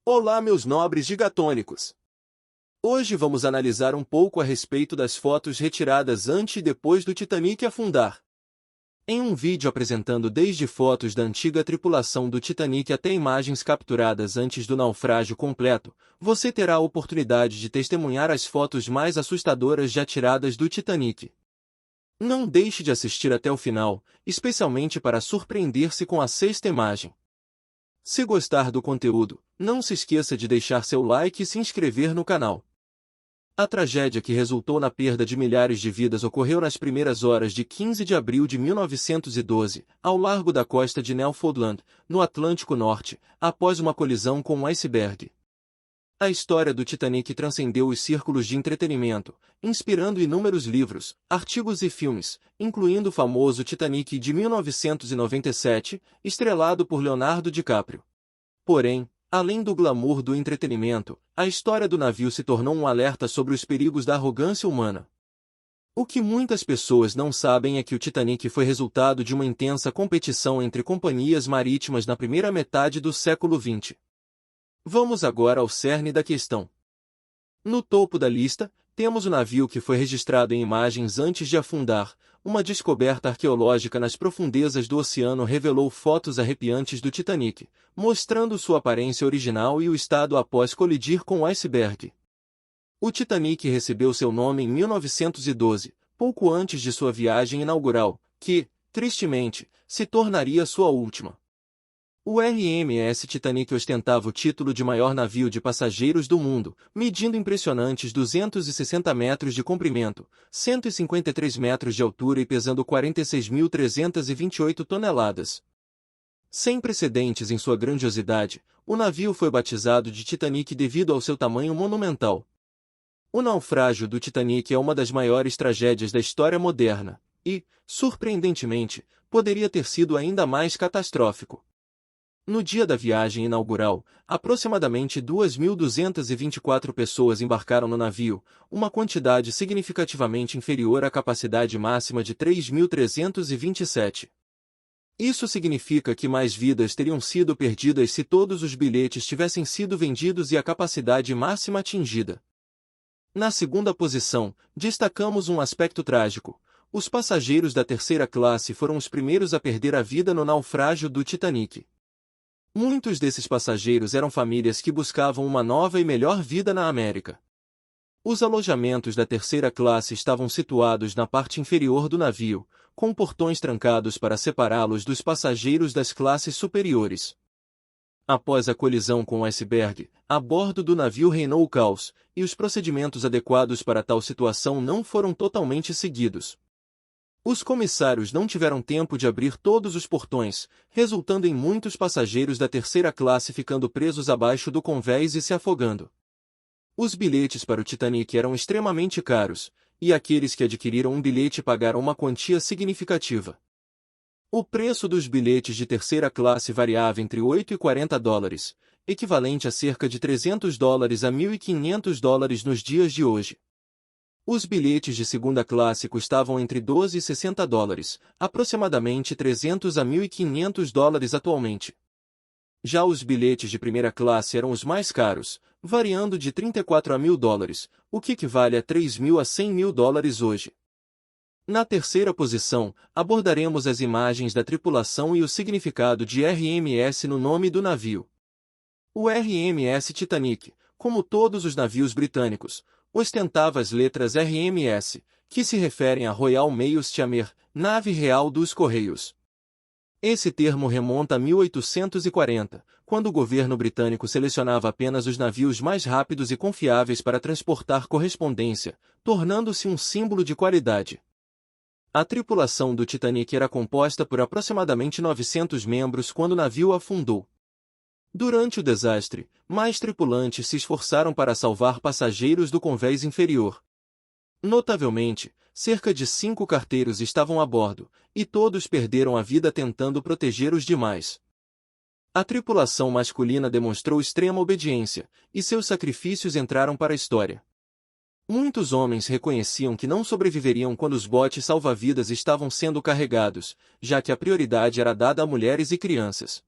Olá, meus nobres gigatônicos! Hoje vamos analisar um pouco a respeito das fotos retiradas antes e depois do Titanic afundar. Em um vídeo apresentando desde fotos da antiga tripulação do Titanic até imagens capturadas antes do naufrágio completo, você terá a oportunidade de testemunhar as fotos mais assustadoras já tiradas do Titanic. Não deixe de assistir até o final, especialmente para surpreender-se com a sexta imagem. Se gostar do conteúdo, não se esqueça de deixar seu like e se inscrever no canal. A tragédia que resultou na perda de milhares de vidas ocorreu nas primeiras horas de 15 de abril de 1912, ao largo da costa de Newfoundland, no Atlântico Norte, após uma colisão com um iceberg. A história do Titanic transcendeu os círculos de entretenimento, inspirando inúmeros livros, artigos e filmes, incluindo o famoso Titanic de 1997, estrelado por Leonardo DiCaprio. Porém, além do glamour do entretenimento, a história do navio se tornou um alerta sobre os perigos da arrogância humana. O que muitas pessoas não sabem é que o Titanic foi resultado de uma intensa competição entre companhias marítimas na primeira metade do século XX. Vamos agora ao cerne da questão. No topo da lista, temos o navio que foi registrado em imagens antes de afundar. Uma descoberta arqueológica nas profundezas do oceano revelou fotos arrepiantes do Titanic, mostrando sua aparência original e o estado após colidir com o iceberg. O Titanic recebeu seu nome em 1912, pouco antes de sua viagem inaugural, que, tristemente, se tornaria sua última. O RMS Titanic ostentava o título de maior navio de passageiros do mundo, medindo impressionantes 260 metros de comprimento, 153 metros de altura e pesando 46.328 toneladas. Sem precedentes em sua grandiosidade, o navio foi batizado de Titanic devido ao seu tamanho monumental. O naufrágio do Titanic é uma das maiores tragédias da história moderna, e, surpreendentemente, poderia ter sido ainda mais catastrófico. No dia da viagem inaugural, aproximadamente 2.224 pessoas embarcaram no navio, uma quantidade significativamente inferior à capacidade máxima de 3.327. Isso significa que mais vidas teriam sido perdidas se todos os bilhetes tivessem sido vendidos e a capacidade máxima atingida. Na segunda posição, destacamos um aspecto trágico. Os passageiros da terceira classe foram os primeiros a perder a vida no naufrágio do Titanic. Muitos desses passageiros eram famílias que buscavam uma nova e melhor vida na América. Os alojamentos da terceira classe estavam situados na parte inferior do navio, com portões trancados para separá-los dos passageiros das classes superiores. Após a colisão com o iceberg, a bordo do navio reinou o caos, e os procedimentos adequados para tal situação não foram totalmente seguidos. Os comissários não tiveram tempo de abrir todos os portões, resultando em muitos passageiros da terceira classe ficando presos abaixo do convés e se afogando. Os bilhetes para o Titanic eram extremamente caros, e aqueles que adquiriram um bilhete pagaram uma quantia significativa. O preço dos bilhetes de terceira classe variava entre 8 e 40 dólares, equivalente a cerca de 300 dólares a 1.500 dólares nos dias de hoje. Os bilhetes de segunda classe custavam entre 12 e 60 dólares, aproximadamente 300 a 1.500 dólares atualmente. Já os bilhetes de primeira classe eram os mais caros, variando de 34 a 1.000 dólares, o que equivale a 3.000 a 100.000 dólares hoje. Na terceira posição, abordaremos as imagens da tripulação e o significado de RMS no nome do navio. O RMS Titanic, como todos os navios britânicos, ostentava as letras RMS, que se referem a Royal Mail Steamer, nave real dos Correios. Esse termo remonta a 1840, quando o governo britânico selecionava apenas os navios mais rápidos e confiáveis para transportar correspondência, tornando-se um símbolo de qualidade. A tripulação do Titanic era composta por aproximadamente 900 membros quando o navio afundou. Durante o desastre, mais tripulantes se esforçaram para salvar passageiros do convés inferior. Notavelmente, cerca de 5 carteiros estavam a bordo, e todos perderam a vida tentando proteger os demais. A tripulação masculina demonstrou extrema obediência, e seus sacrifícios entraram para a história. Muitos homens reconheciam que não sobreviveriam quando os botes salva-vidas estavam sendo carregados, já que a prioridade era dada a mulheres e crianças.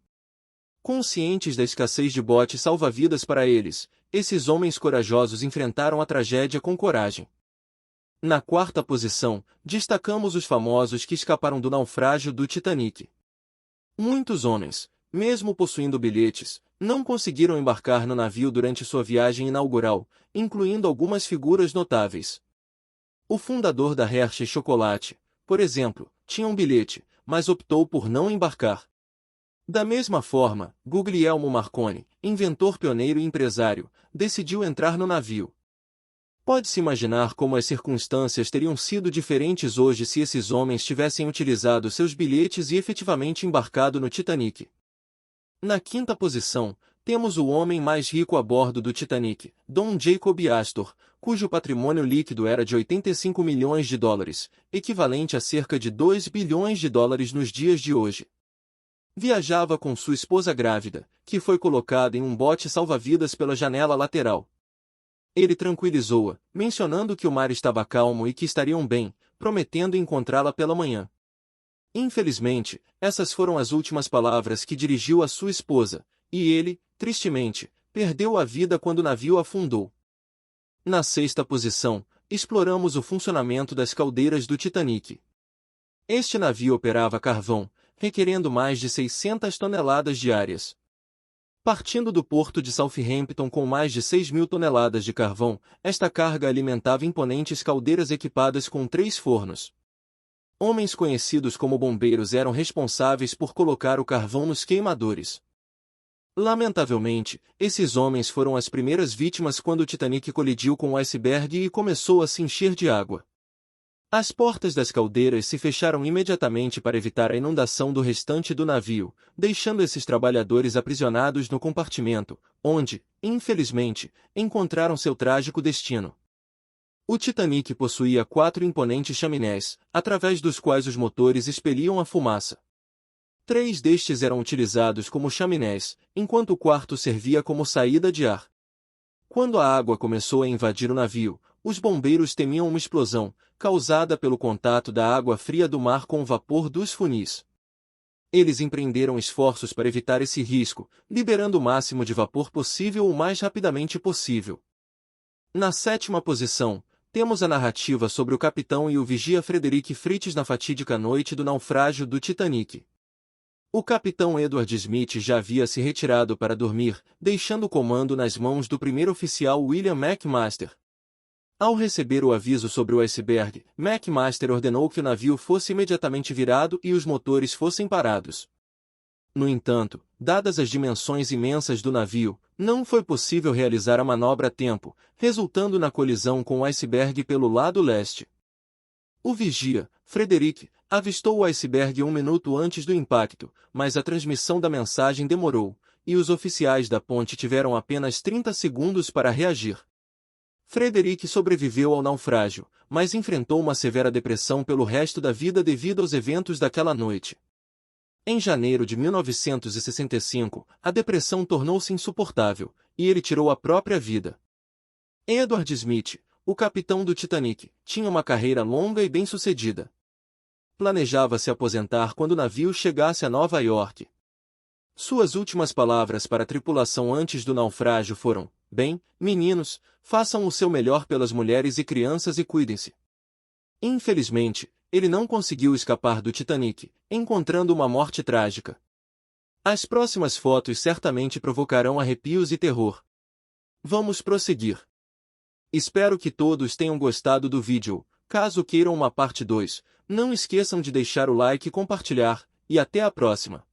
Conscientes da escassez de botes salva-vidas para eles, esses homens corajosos enfrentaram a tragédia com coragem. Na quarta posição, destacamos os famosos que escaparam do naufrágio do Titanic. Muitos homens, mesmo possuindo bilhetes, não conseguiram embarcar no navio durante sua viagem inaugural, incluindo algumas figuras notáveis. O fundador da Hershey Chocolate, por exemplo, tinha um bilhete, mas optou por não embarcar. Da mesma forma, Guglielmo Marconi, inventor pioneiro e empresário, decidiu entrar no navio. Pode-se imaginar como as circunstâncias teriam sido diferentes hoje se esses homens tivessem utilizado seus bilhetes e efetivamente embarcado no Titanic. Na quinta posição, temos o homem mais rico a bordo do Titanic, Dom Jacob Astor, cujo patrimônio líquido era de 85 milhões de dólares, equivalente a cerca de 2 bilhões de dólares nos dias de hoje. Viajava com sua esposa grávida, que foi colocada em um bote salva-vidas pela janela lateral. Ele tranquilizou-a, mencionando que o mar estava calmo e que estariam bem, prometendo encontrá-la pela manhã. Infelizmente, essas foram as últimas palavras que dirigiu à sua esposa, e ele, tristemente, perdeu a vida quando o navio afundou. Na sexta posição, exploramos o funcionamento das caldeiras do Titanic. Este navio operava carvão, requerendo mais de 600 toneladas diárias. Partindo do porto de Southampton com mais de 6.000 toneladas de carvão, esta carga alimentava imponentes caldeiras equipadas com 3 fornos. Homens conhecidos como bombeiros eram responsáveis por colocar o carvão nos queimadores. Lamentavelmente, esses homens foram as primeiras vítimas quando o Titanic colidiu com o iceberg e começou a se encher de água. As portas das caldeiras se fecharam imediatamente para evitar a inundação do restante do navio, deixando esses trabalhadores aprisionados no compartimento, onde, infelizmente, encontraram seu trágico destino. O Titanic possuía 4 imponentes chaminés, através dos quais os motores expeliam a fumaça. 3 destes eram utilizados como chaminés, enquanto o quarto servia como saída de ar. Quando a água começou a invadir o navio, os bombeiros temiam uma explosão, causada pelo contato da água fria do mar com o vapor dos funis. Eles empreenderam esforços para evitar esse risco, liberando o máximo de vapor possível o mais rapidamente possível. Na sétima posição, temos a narrativa sobre o capitão e o vigia Frederick Fritz na fatídica noite do naufrágio do Titanic. O capitão Edward Smith já havia se retirado para dormir, deixando o comando nas mãos do primeiro oficial William McMaster. Ao receber o aviso sobre o iceberg, McMaster ordenou que o navio fosse imediatamente virado e os motores fossem parados. No entanto, dadas as dimensões imensas do navio, não foi possível realizar a manobra a tempo, resultando na colisão com o iceberg pelo lado leste. O vigia, Frederick, avistou o iceberg 1 minuto antes do impacto, mas a transmissão da mensagem demorou, e os oficiais da ponte tiveram apenas 30 segundos para reagir. Frederick sobreviveu ao naufrágio, mas enfrentou uma severa depressão pelo resto da vida devido aos eventos daquela noite. Em janeiro de 1965, a depressão tornou-se insuportável, e ele tirou a própria vida. Edward Smith, o capitão do Titanic, tinha uma carreira longa e bem-sucedida. Planejava se aposentar quando o navio chegasse a Nova York. Suas últimas palavras para a tripulação antes do naufrágio foram: "Bem, meninos, façam o seu melhor pelas mulheres e crianças e cuidem-se." Infelizmente, ele não conseguiu escapar do Titanic, encontrando uma morte trágica. As próximas fotos certamente provocarão arrepios e terror. Vamos prosseguir. Espero que todos tenham gostado do vídeo. Caso queiram uma parte 2, não esqueçam de deixar o like e compartilhar, e até a próxima.